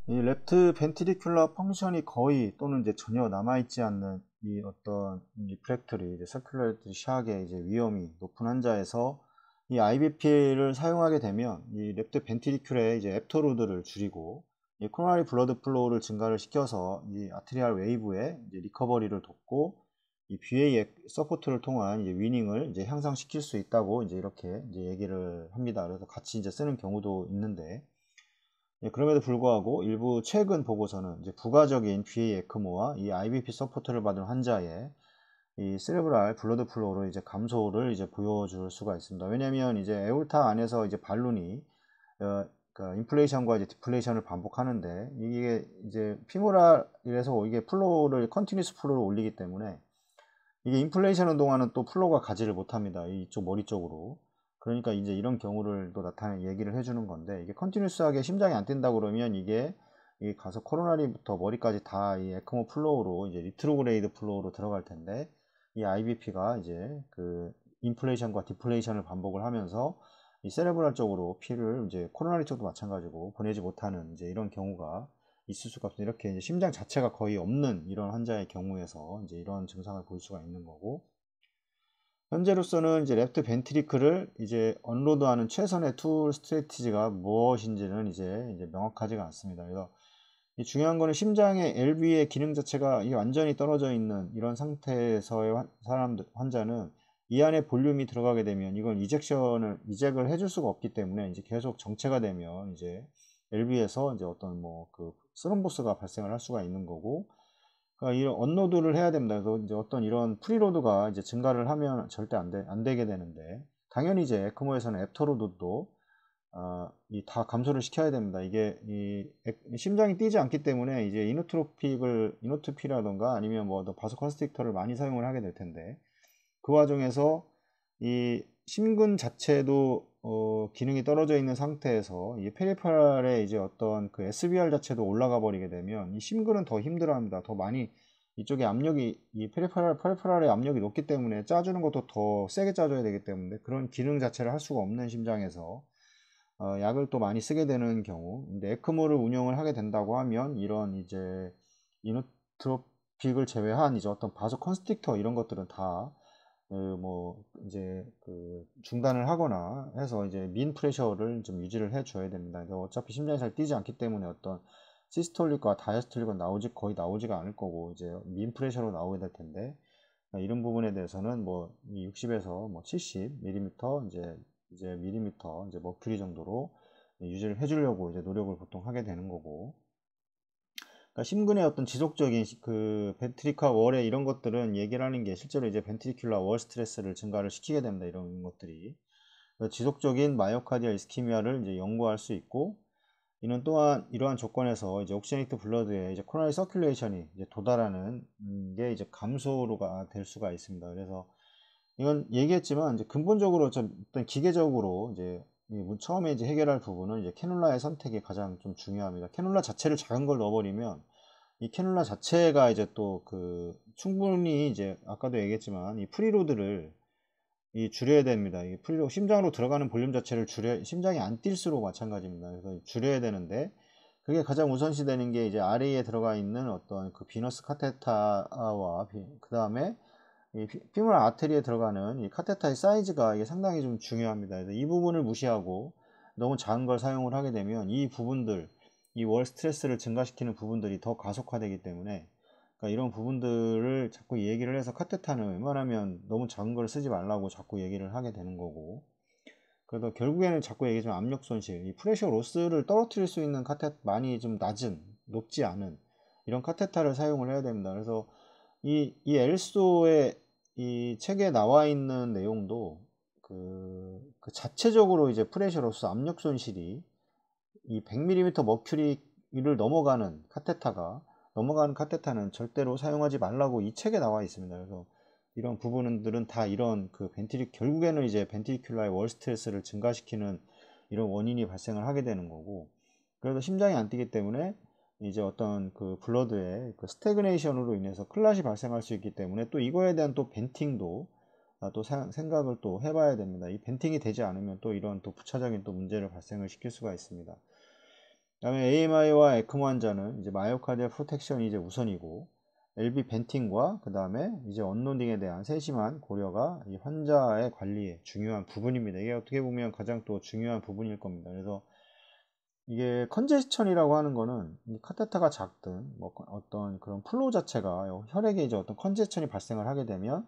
이 레프트 벤트리큘러 펑션이 거의 또는 이제 전혀 남아있지 않는 이 어떤 리프렉터리 이제 서큘레이터리 샥의 이제 위험이 높은 환자에서 이 IBP를 사용하게 되면 이 레프트 벤트리큘의 이제 애프터로드를 줄이고 이 코로나리 블러드 플로우를 증가를 시켜서 이 아트리알 웨이브의 이제 리커버리를 돕고 이 BA 서포트를 통한 이제 위닝을 이제 향상시킬 수 있다고 이제 이렇게 이제 얘기를 합니다. 그래서 같이 이제 쓰는 경우도 있는데 그럼에도 불구하고 일부 최근 보고서는 이제 부가적인 BA 에크모와 이 IBP 서포트를 받은 환자의 이 세레브랄 블러드 플로우를 이제 감소를 이제 보여줄 수가 있습니다. 왜냐면 이제 에올타 안에서 이제 발룬이 그러니까 인플레이션과 이제 디플레이션을 반복하는데 이게 이제 피모랄에서 이게 플로우를 컨티뉴스 플로우를 올리기 때문에 이게 인플레이션 하는 동안은 또 플로우가 가지를 못합니다. 이쪽 머리 쪽으로. 그러니까 이제 이런 경우를 또 얘기를 해주는 건데 이게 컨티뉴스하게 심장이 안 뛴다 그러면 이게 가서 코로나리부터 머리까지 다 이 에크모 플로우로 이제 리트로그레이드 플로우로 들어갈 텐데 이 IBP가 이제 그 인플레이션과 디플레이션을 반복을 하면서 이 세레브랄 쪽으로 피를 이제 코로나리 쪽도 마찬가지고 보내지 못하는 이제 이런 경우가 있을 수가 없습니다. 이렇게 이제 심장 자체가 거의 없는 이런 환자의 경우에서 이제 이런 증상을 볼 수가 있는 거고, 현재로서는 이제 레프트 벤트리클을 이제 언로드하는 최선의 툴 스트레티지가 무엇인지는 이제 명확하지가 않습니다. 그래서 중요한 거는 심장의 LV의 기능 자체가 완전히 떨어져 있는 이런 상태에서의 환자는 이 안에 볼륨이 들어가게 되면 이건 이젝을 해줄 수가 없기 때문에 이제 계속 정체가 되면 이제 LV에서 이제 어떤 뭐 그 스럼보스가 발생을 할 수가 있는 거고, 그러니까 이런 언로드를 해야 됩니다. 그래서 이제 어떤 이런 프리로드가 이제 증가를 하면 절대 안 되게 되는데, 당연히 이제 에크모에서는 애프터로드도 다 감소를 시켜야 됩니다. 이게 심장이 뛰지 않기 때문에 이제 이노트피라던가 아니면 뭐 바소 컨스트릭터를 많이 사용을 하게 될 텐데, 그 와중에서 이 심근 자체도 기능이 떨어져 있는 상태에서 이 페리페랄의 이제 어떤 그 SBR 자체도 올라가 버리게 되면 이 심근은 더 힘들어합니다. 더 많이 이쪽에 압력이 이 페리페랄의 압력이 높기 때문에 짜주는 것도 더 세게 짜줘야 되기 때문에 그런 기능 자체를 할 수가 없는 심장에서 약을 또 많이 쓰게 되는 경우, 근데 에크모를 운영을 하게 된다고 하면 이런 이제 이노트로픽을 제외한 이제 어떤 바소 컨스트릭터 이런 것들은 다 뭐 이제 그 중단을 하거나 해서 이제 민 프레셔를 좀 유지를 해 줘야 됩니다. 어차피 심장이 잘 뛰지 않기 때문에 어떤 시스톨릭과 다이스톨릭은 거의 나오지가 않을 거고 이제 민 프레셔로 나오게 될 텐데, 이런 부분에 대해서는 뭐 60에서 뭐 70mm 이제 밀리미터 이제 머큐리 정도로 유지를 해주려고 이제 노력을 보통 하게 되는 거고, 그러니까 심근의 어떤 지속적인 그 벤트리카 월의 이런 것들은 얘기를 하는 게 실제로 이제 벤트리큘라 월 스트레스를 증가를 시키게 됩니다. 이런 것들이 지속적인 마이오카디알 이스키미아를 이제 연구할 수 있고, 이는 또한 이러한 조건에서 이제 옥시네이트 블러드의 이제 코로나리 서큘레이션이 이제 도달하는 게 이제 감소로가 될 수가 있습니다. 그래서 이건 얘기했지만 이제 근본적으로 좀 어떤 기계적으로 이제 처음에 이제 해결할 부분은 이제 캐놀라의 선택이 가장 좀 중요합니다. 캐놀라 자체를 작은 걸 넣어버리면 이 캐놀라 자체가 이제 또 그 충분히 이제 아까도 얘기했지만 이 프리로드를 줄여야 됩니다. 이 프리로드 심장으로 들어가는 볼륨 자체를 심장이 안 뛸수록 마찬가지입니다. 그래서 줄여야 되는데 그게 가장 우선시 되는 게 이제 RA에 들어가 있는 어떤 그 비너스 카테타와 그 다음에 이 피모랄 아테리에 들어가는 이 카테타의 사이즈가 이게 상당히 좀 중요합니다. 그래서 이 부분을 무시하고 너무 작은 걸 사용을 하게 되면 이 부분들, 이 월 스트레스를 증가시키는 부분들이 더 가속화되기 때문에, 그러니까 이런 부분들을 자꾸 얘기를 해서 카테타는 웬만하면 너무 작은 걸 쓰지 말라고 자꾸 얘기를 하게 되는 거고, 그래서 결국에는 자꾸 얘기하지만 압력 손실, 이 프레셔 로스를 떨어뜨릴 수 있는 많이 좀 높지 않은 이런 카테타를 사용을 해야 됩니다. 그래서 이 엘소의 이 책에 나와 있는 내용도 그 자체적으로 이제 프레셔 로스 압력 손실이 이 100mm 머큐리를 넘어가는 카테타는 절대로 사용하지 말라고 이 책에 나와 있습니다. 그래서 이런 부분들은 다 이런 결국에는 이제 벤트리큘라의 월 스트레스를 증가시키는 이런 원인이 발생을 하게 되는 거고, 그래서 심장이 안 뛰기 때문에 이제 어떤 그 블러드의 그 스태그네이션으로 인해서 클랏이 발생할 수 있기 때문에 또 이거에 대한 또 벤팅도 또 생각을 또 해봐야 됩니다. 이 벤팅이 되지 않으면 또 이런 또 부차적인 또 문제를 발생을 시킬 수가 있습니다. 그다음에 AMI와 에크모 환자는 이제 마이오카디얼 프로텍션이 이제 우선이고, LV 벤팅과 그 다음에 이제 언로딩에 대한 세심한 고려가 이 환자의 관리에 중요한 부분입니다. 이게 어떻게 보면 가장 또 중요한 부분일 겁니다. 그래서 이게 컨제스천이라고 하는 거는 이 카테터가 작든 뭐 어떤 그런 플로우 자체가 혈액에 이제 어떤 컨제스천이 발생을 하게 되면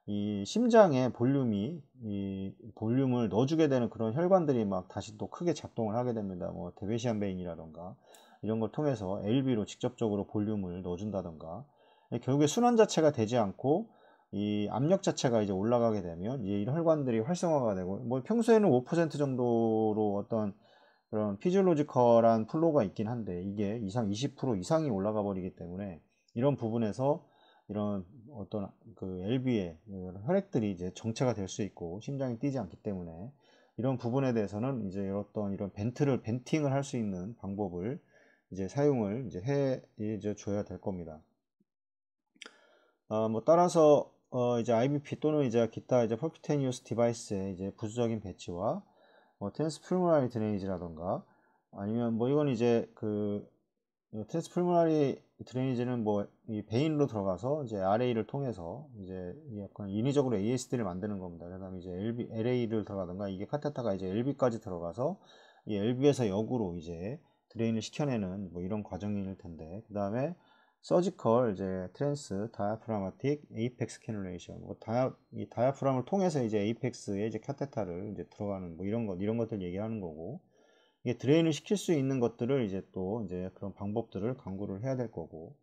이 심장의 볼륨이 이 볼륨을 넣어주게 되는 그런 혈관들이 막 다시 또 크게 작동을 하게 됩니다. 뭐 데베시안 베인이라던가 이런 걸 통해서 LV로 직접적으로 볼륨을 넣어준다던가, 결국에 순환 자체가 되지 않고 이 압력 자체가 이제 올라가게 되면 이제 이런 혈관들이 활성화가 되고, 뭐 평소에는 5% 정도로 어떤 그런 피지올로지컬한 플로우가 있긴 한데 이게 20% 이상이 올라가 버리기 때문에 이런 부분에서 이런 어떤 그 LV의 혈액들이 이제 정체가 될 수 있고 심장이 뛰지 않기 때문에 이런 부분에 대해서는 이제 어떤 이런 벤팅을 할 수 있는 방법을 이제 사용을 이제 이제 줘야 될 겁니다. 뭐 따라서 이제 IBP 또는 이제 기타 이제 퍼큐테니어스 디바이스의 이제 부수적인 배치와 뭐 트랜스플모나리 드레이지라던가, 아니면 뭐 이건 이제 그 트랜스플모나리 드레이지는 뭐 이 베인으로 들어가서 이제 RA를 통해서 이제 약간 인위적으로 ASD를 만드는 겁니다. 그다음에 이제 LA를 들어가던가, 이게 카테타가 이제 LB까지 들어가서 이 LB에서 역으로 이제 드레인을 시켜내는 뭐 이런 과정일 텐데, 그다음에 서지컬 이제 트랜스 다이아프라마틱 에이펙스 캐놀레이션, 뭐 이 다이아프람을 통해서 이제 에이펙스에 이제 카테타를 이제 들어가는 뭐 이런 것들 얘기하는 거고, 이게 드레인을 시킬 수 있는 것들을 이제 또 이제 그런 방법들을 강구를 해야 될 거고,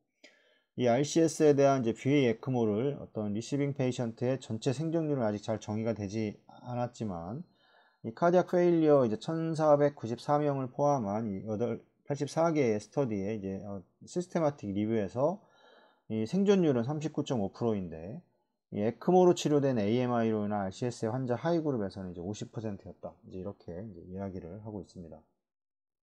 이 RCS에 대한 이제 VA 에크모를 어떤 리시빙 페이션트의 전체 생존율은 아직 잘 정의가 되지 않았지만, 이 카디악 페일리어 이제 1494명을 포함한 이 84개의 스터디에 이제 시스테마틱 리뷰에서 이 생존율은 39.5%인데, 이 에크모로 치료된 AMI로 인한 RCS의 환자 하이 그룹에서는 이제 50%였다. 이제 이렇게 이제 이야기를 하고 있습니다.